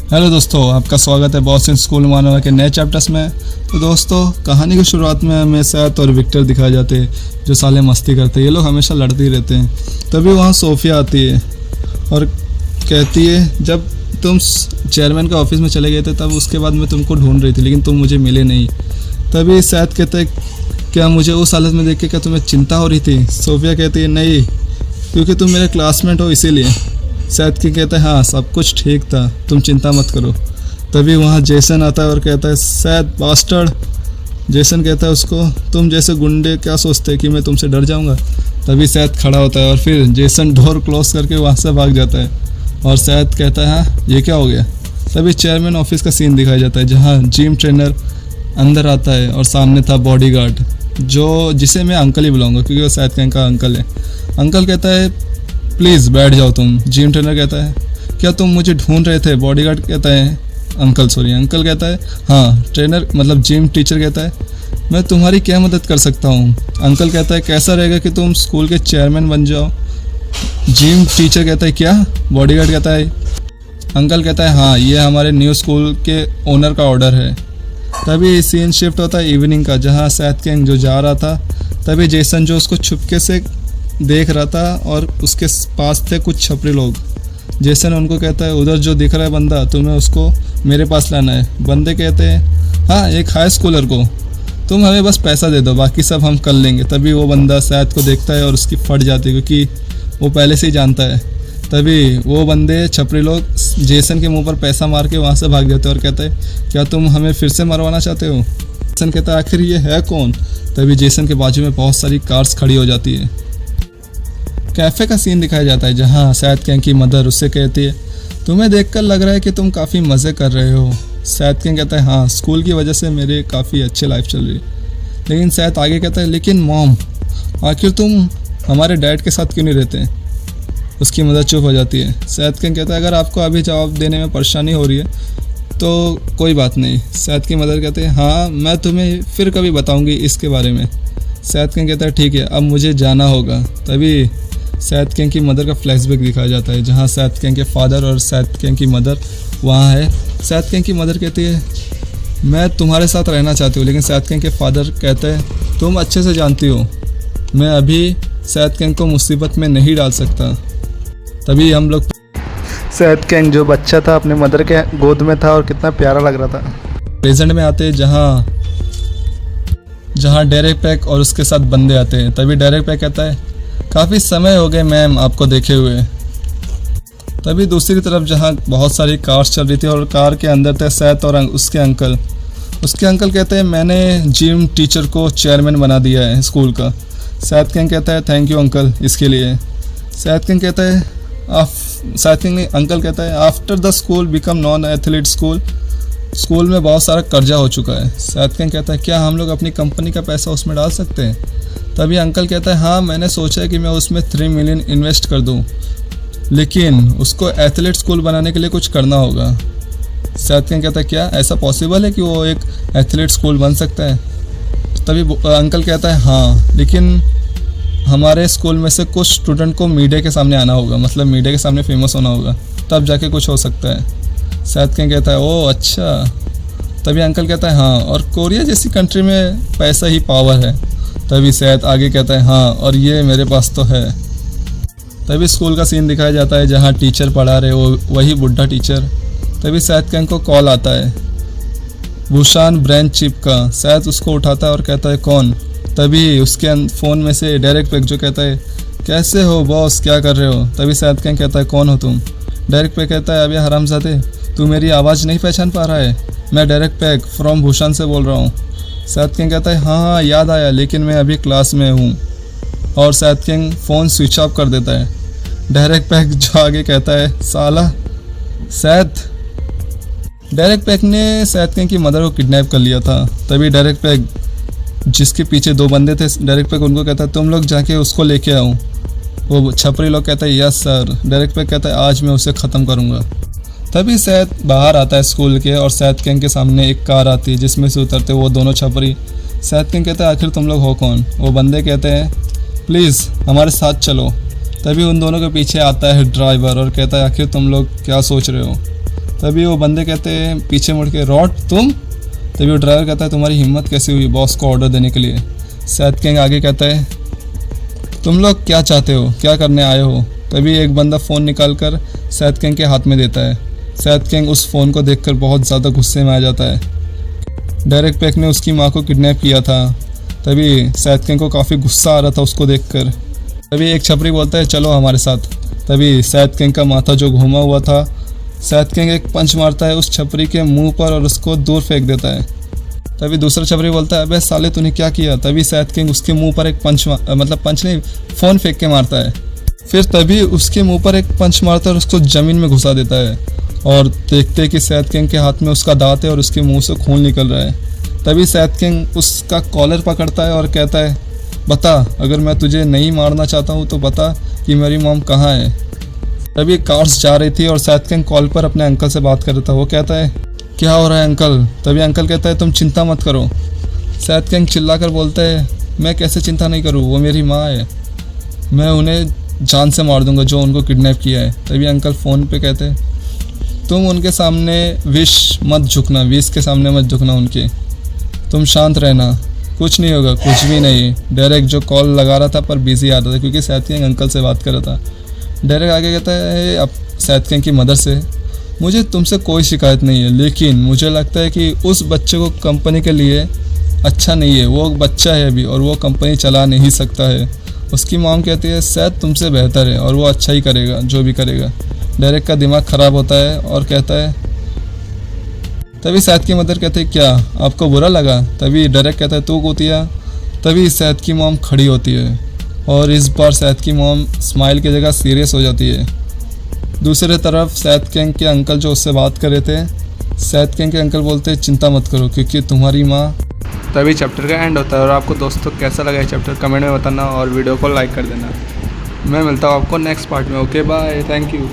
Hello दोस्तों, आपका स्वागत है बॉस इन स्कूल मानवा के नए चैप्टर्स में। तो दोस्तों, कहानी की शुरुआत में हमें सैथ और विक्टर दिखाए जाते हैं जो साले मस्ती करते हैं। ये लोग हमेशा लड़ते ही रहते हैं। तभी वहाँ सोफिया आती है और कहती है, जब तुम चेयरमैन के ऑफिस में चले गए थे तब उसके बाद मैं तुमको ढूंढ रही थी लेकिन तुम मुझे मिले नहीं। तभी सैथ कहते हैं, क्या मुझे उस हालत में देख के क्या तुम्हें चिंता हो रही थी? सोफिया कहती है, नहीं, क्योंकि तुम मेरे क्लासमेट हो इसीलिए। सैथ की कहता है, हाँ सब कुछ ठीक था, तुम चिंता मत करो। तभी वहाँ जेसन आता है और कहता है, सैथ बास्टर्ड। जेसन कहता है उसको, तुम जैसे गुंडे क्या सोचते हैं कि मैं तुमसे डर जाऊँगा? तभी सैथ खड़ा होता है और फिर जेसन डोर क्लोज करके वहाँ से भाग जाता है और सैथ कहता है, हाँ ये क्या हो गया? तभी चेयरमैन ऑफिस का सीन दिखाया जाता है जहाँ जिम ट्रेनर अंदर आता है और सामने था बॉडीगार्ड जिसे मैं अंकल ही बुलाऊंगा क्योंकि वो सैथ गैंग का अंकल है। अंकल कहता है, प्लीज़ बैठ जाओ तुम। जिम ट्रेनर कहता है, क्या तुम मुझे ढूंढ रहे थे? बॉडीगार्ड कहता है, अंकल कहता है, हाँ। ट्रेनर मतलब जिम टीचर कहता है, मैं तुम्हारी क्या मदद कर सकता हूँ? अंकल कहता है, कैसा रहेगा कि तुम स्कूल के चेयरमैन बन जाओ? जिम टीचर कहता है, क्या? बॉडीगार्ड कहता है, अंकल कहता है, हाँ ये हमारे न्यू स्कूल के ओनर का ऑर्डर है। तभी सीन शिफ्ट होता है इवनिंग का, जहाँ सैथ गैंग जो जा रहा था। तभी जेसन जो उसको छुपके से देख रहा था और उसके पास थे कुछ छपरी लोग। जेसन उनको कहता है, उधर जो दिख रहा है बंदा, तुम्हें उसको मेरे पास लाना है। बंदे कहते हैं, हाँ एक हाई स्कूलर को, तुम हमें बस पैसा दे दो, बाकी सब हम कर लेंगे। तभी वो बंदा सैथ को देखता है और उसकी फट जाती है क्योंकि वो पहले से ही जानता है। तभी वो बंदे छपरी लोग जेसन के मुंह पर पैसा मार के वहाँ से भाग जाते हैं और कहते हैं, क्या तुम हमें फिर से मरवाना चाहते हो? जेसन कहता है, आखिर ये है कौन? तभी जेसन के बाजू में बहुत सारी कार्स खड़ी हो जाती है। कैफ़े का सीन दिखाया जाता है जहाँ सैथ गैंग की मदर उससे कहती है, तुम्हें देखकर लग रहा है कि तुम काफ़ी मज़े कर रहे हो। सैथ गैंग कहता है, हाँ स्कूल की वजह से मेरे काफ़ी अच्छी लाइफ चल रही है। लेकिन सैथ आगे कहता है, लेकिन मॉम, आखिर तुम हमारे डैड के साथ क्यों नहीं रहते? उसकी मदर चुप हो जाती है। सैथ गैंग कहता है, अगर आपको अभी जवाब देने में परेशानी हो रही है तो कोई बात नहीं। सैथ की मदर कहते हैं, हाँ मैं तुम्हें फिर कभी बताऊँगी इसके बारे में। सैथ गैंग कहता है, ठीक है अब मुझे जाना होगा। तभी सैथ गैंग की मदर का फ्लैशबैक दिखाया जाता है जहाँ सैथ गैंग के फादर और सैथ गैंग की मदर वहाँ है। सैथ गैंग की मदर कहती है, मैं तुम्हारे साथ रहना चाहती हूँ। लेकिन सैथ गैंग के फादर कहते हैं, तुम अच्छे से जानती हो मैं अभी सैथ गैंग को मुसीबत में नहीं डाल सकता। तभी हम लोग सैथ गैंग जो बच्चा था अपने मदर के गोद में था और कितना प्यारा लग रहा था। प्रेजेंट में आते जहाँ डेरेक पैक और उसके साथ बंदे आते हैं। तभी डेरेक पैक कहता है, काफ़ी समय हो गए मैम आपको देखे हुए। तभी दूसरी तरफ जहाँ बहुत सारी कार्स चल रही थी और कार के अंदर थे सैथ और उसके अंकल। उसके अंकल कहते हैं, मैंने जिम टीचर को चेयरमैन बना दिया है स्कूल का। सैथ गैंग कहता है, थैंक यू अंकल इसके लिए। सैथ गैंग कहता है, अंकल कहता है, after the school become non athlete school में बहुत सारा कर्जा हो चुका है। सैथ गैंग कहता है, क्या हम लोग अपनी कंपनी का पैसा उसमें डाल सकते हैं? तभी अंकल कहता है, हाँ मैंने सोचा है कि मैं उसमें 3 मिलियन इन्वेस्ट कर दूं, लेकिन उसको एथलीट स्कूल बनाने के लिए कुछ करना होगा। सैथ गैंग कहता है, क्या ऐसा पॉसिबल है कि वो एक एथलीट स्कूल बन सकता है? तभी अंकल कहता है, हाँ लेकिन हमारे स्कूल में से कुछ स्टूडेंट को मीडिया के सामने आना होगा, मतलब मीडिया के सामने फेमस होना होगा, तब जाके कुछ हो सकता है। सैथ गैंग कहता है, ओह अच्छा। तभी अंकल कहता है, हाँ और कोरिया जैसी कंट्री में पैसा ही पावर है। तभी सैथ आगे कहता है, हाँ और ये मेरे पास तो है। तभी स्कूल का सीन दिखाया जाता है जहाँ टीचर पढ़ा रहे वो वही बुढ़ा टीचर। तभी सैथ गैंग को कॉल आता है भूषान ब्रांच चीफ का। सैथ उसको उठाता है और कहता है, कौन? तभी उसके फ़ोन में से डायरेक्ट पैक जो कहता है, कैसे हो बॉस, क्या कर रहे हो? तभी सैथ गैंग कहता है, कौन हो तुम? डायरेक्ट पैक कहता है, अबे हरामजादे, तू मेरी आवाज़ नहीं पहचान पा रहा है? मैं डायरेक्ट पैक फ्रॉम भूषान से बोल रहा हूँ। सैथ गैंग कहता है, हाँ याद आया, लेकिन मैं अभी क्लास में हूँ। और Seth gang phone switch off कर देता है। डायरेक्ट पैक जो आगे कहता है, साला सैथ। डायरेक्ट पैक ने सैथ गैंग की मदर को किडनैप कर लिया था। तभी डायरेक्ट पैक जिसके पीछे 2 बंदे थे, डायरेक्ट पैक उनको कहता है, तुम लोग जाके उसको लेके आओ। वो छपरी लोग कहता है, यस सर। डायरेक्ट पैक कहता है, आज मैं उसे ख़त्म करूँगा। तभी सैथ बाहर आता है स्कूल के और सैथ गैंग के सामने एक कार आती है जिसमें से उतरते वो दोनों छपरी। सैथ गैंग कहता है, आखिर तुम लोग हो कौन? वो बंदे कहते हैं, प्लीज़ हमारे साथ चलो। तभी उन दोनों के पीछे आता है ड्राइवर और कहता है, आखिर तुम लोग क्या सोच रहे हो? तभी वो बंदे कहते हैं पीछे मुड़ के, रॉड तुम? तभी वो ड्राइवर कहता है तुम्हारी हिम्मत कैसे हुई बॉस को ऑर्डर देने के लिए? सैथ किंग आगे कहता है तुम लोग क्या चाहते हो, क्या करने आए हो? तभी एक बंदा फ़ोन निकाल कर सैथ किंग के हाथ में देता है। सैथ किंग उस फ़ोन को देखकर बहुत ज़्यादा गुस्से में आ जाता है। डेरेक पेक ने उसकी माँ को किडनैप किया था। तभी सैथ किंग को काफ़ी गुस्सा आ रहा था उसको देखकर। तभी एक छपरी बोलता है चलो हमारे साथ। तभी सैथ किंग का माथा जो घूमा हुआ था, सैथ किंग एक पंच मारता है उस छपरी के मुंह पर और उसको दूर फेंक देता है। तभी दूसरा छपरी बोलता है अबे साले तूने क्या किया? तभी सैथ किंग उसके मुंह पर एक पंच नहीं, फ़ोन फेंक के मारता है। फिर तभी उसके मुंह पर एक पंच मारता है और उसको ज़मीन में घुसा देता है। और देखते हैं कि सैथ किंग के हाथ में उसका दांत है और उसके मुंह से खून निकल रहा है। तभी सैथ किंग उसका कॉलर पकड़ता है और कहता है बता, अगर मैं तुझे नहीं मारना चाहता हूँ तो बता कि मेरी मॉम कहाँ है। तभी कार्स जा रही थी और सैथ किंग कॉल पर अपने अंकल से बात कर रहा था। वो कहता है क्या हो रहा है अंकल? तभी अंकल कहता है तुम चिंता मत करो। सैथ किंग चिल्लाकर बोलता है मैं कैसे चिंता नहीं करूँ, वो मेरी माँ है, मैं उन्हें जान से मार दूंगा जो उनको किडनैप किया है। तभी अंकल फ़ोन पे कहते हैं तुम उनके सामने विश के सामने मत झुकना उनके, तुम शांत रहना, कुछ नहीं होगा, कुछ भी नहीं। डेरेक जो कॉल लगा रहा था पर बिजी आ रहा था क्योंकि सैथ किंग अंकल से बात कर रहा था। डेरेक आगे कहता है अब सैथ किंग की मदर से मुझे तुमसे कोई शिकायत नहीं है, लेकिन मुझे लगता है कि उस बच्चे को कंपनी के लिए अच्छा नहीं है, वो बच्चा है अभी और वो कंपनी चला नहीं सकता है। उसकी मॉम कहती है सैथ तुमसे बेहतर है और वो अच्छा ही करेगा जो भी करेगा। डेरेक का दिमाग ख़राब होता है और कहता है तभी सैथ की मदर कहते हैं क्या आपको बुरा लगा? तभी डेरेक कहता है तू कूतिया। तभी सैथ की मॉम खड़ी होती है और इस बार सैथ की मॉम स्माइल की जगह सीरियस हो जाती है। दूसरी तरफ सैथ किंग के अंकल जो उससे बात कर रहे थे, सैथ किंग के अंकल बोलते हैं चिंता मत करो क्योंकि तुम्हारी माँ। तभी चैप्टर का एंड होता है और आपको दोस्तों कैसा लगा ये चैप्टर कमेंट में बताना और वीडियो को लाइक कर देना। मैं मिलता हूँ आपको नेक्स्ट पार्ट में। Okay bye, thank you.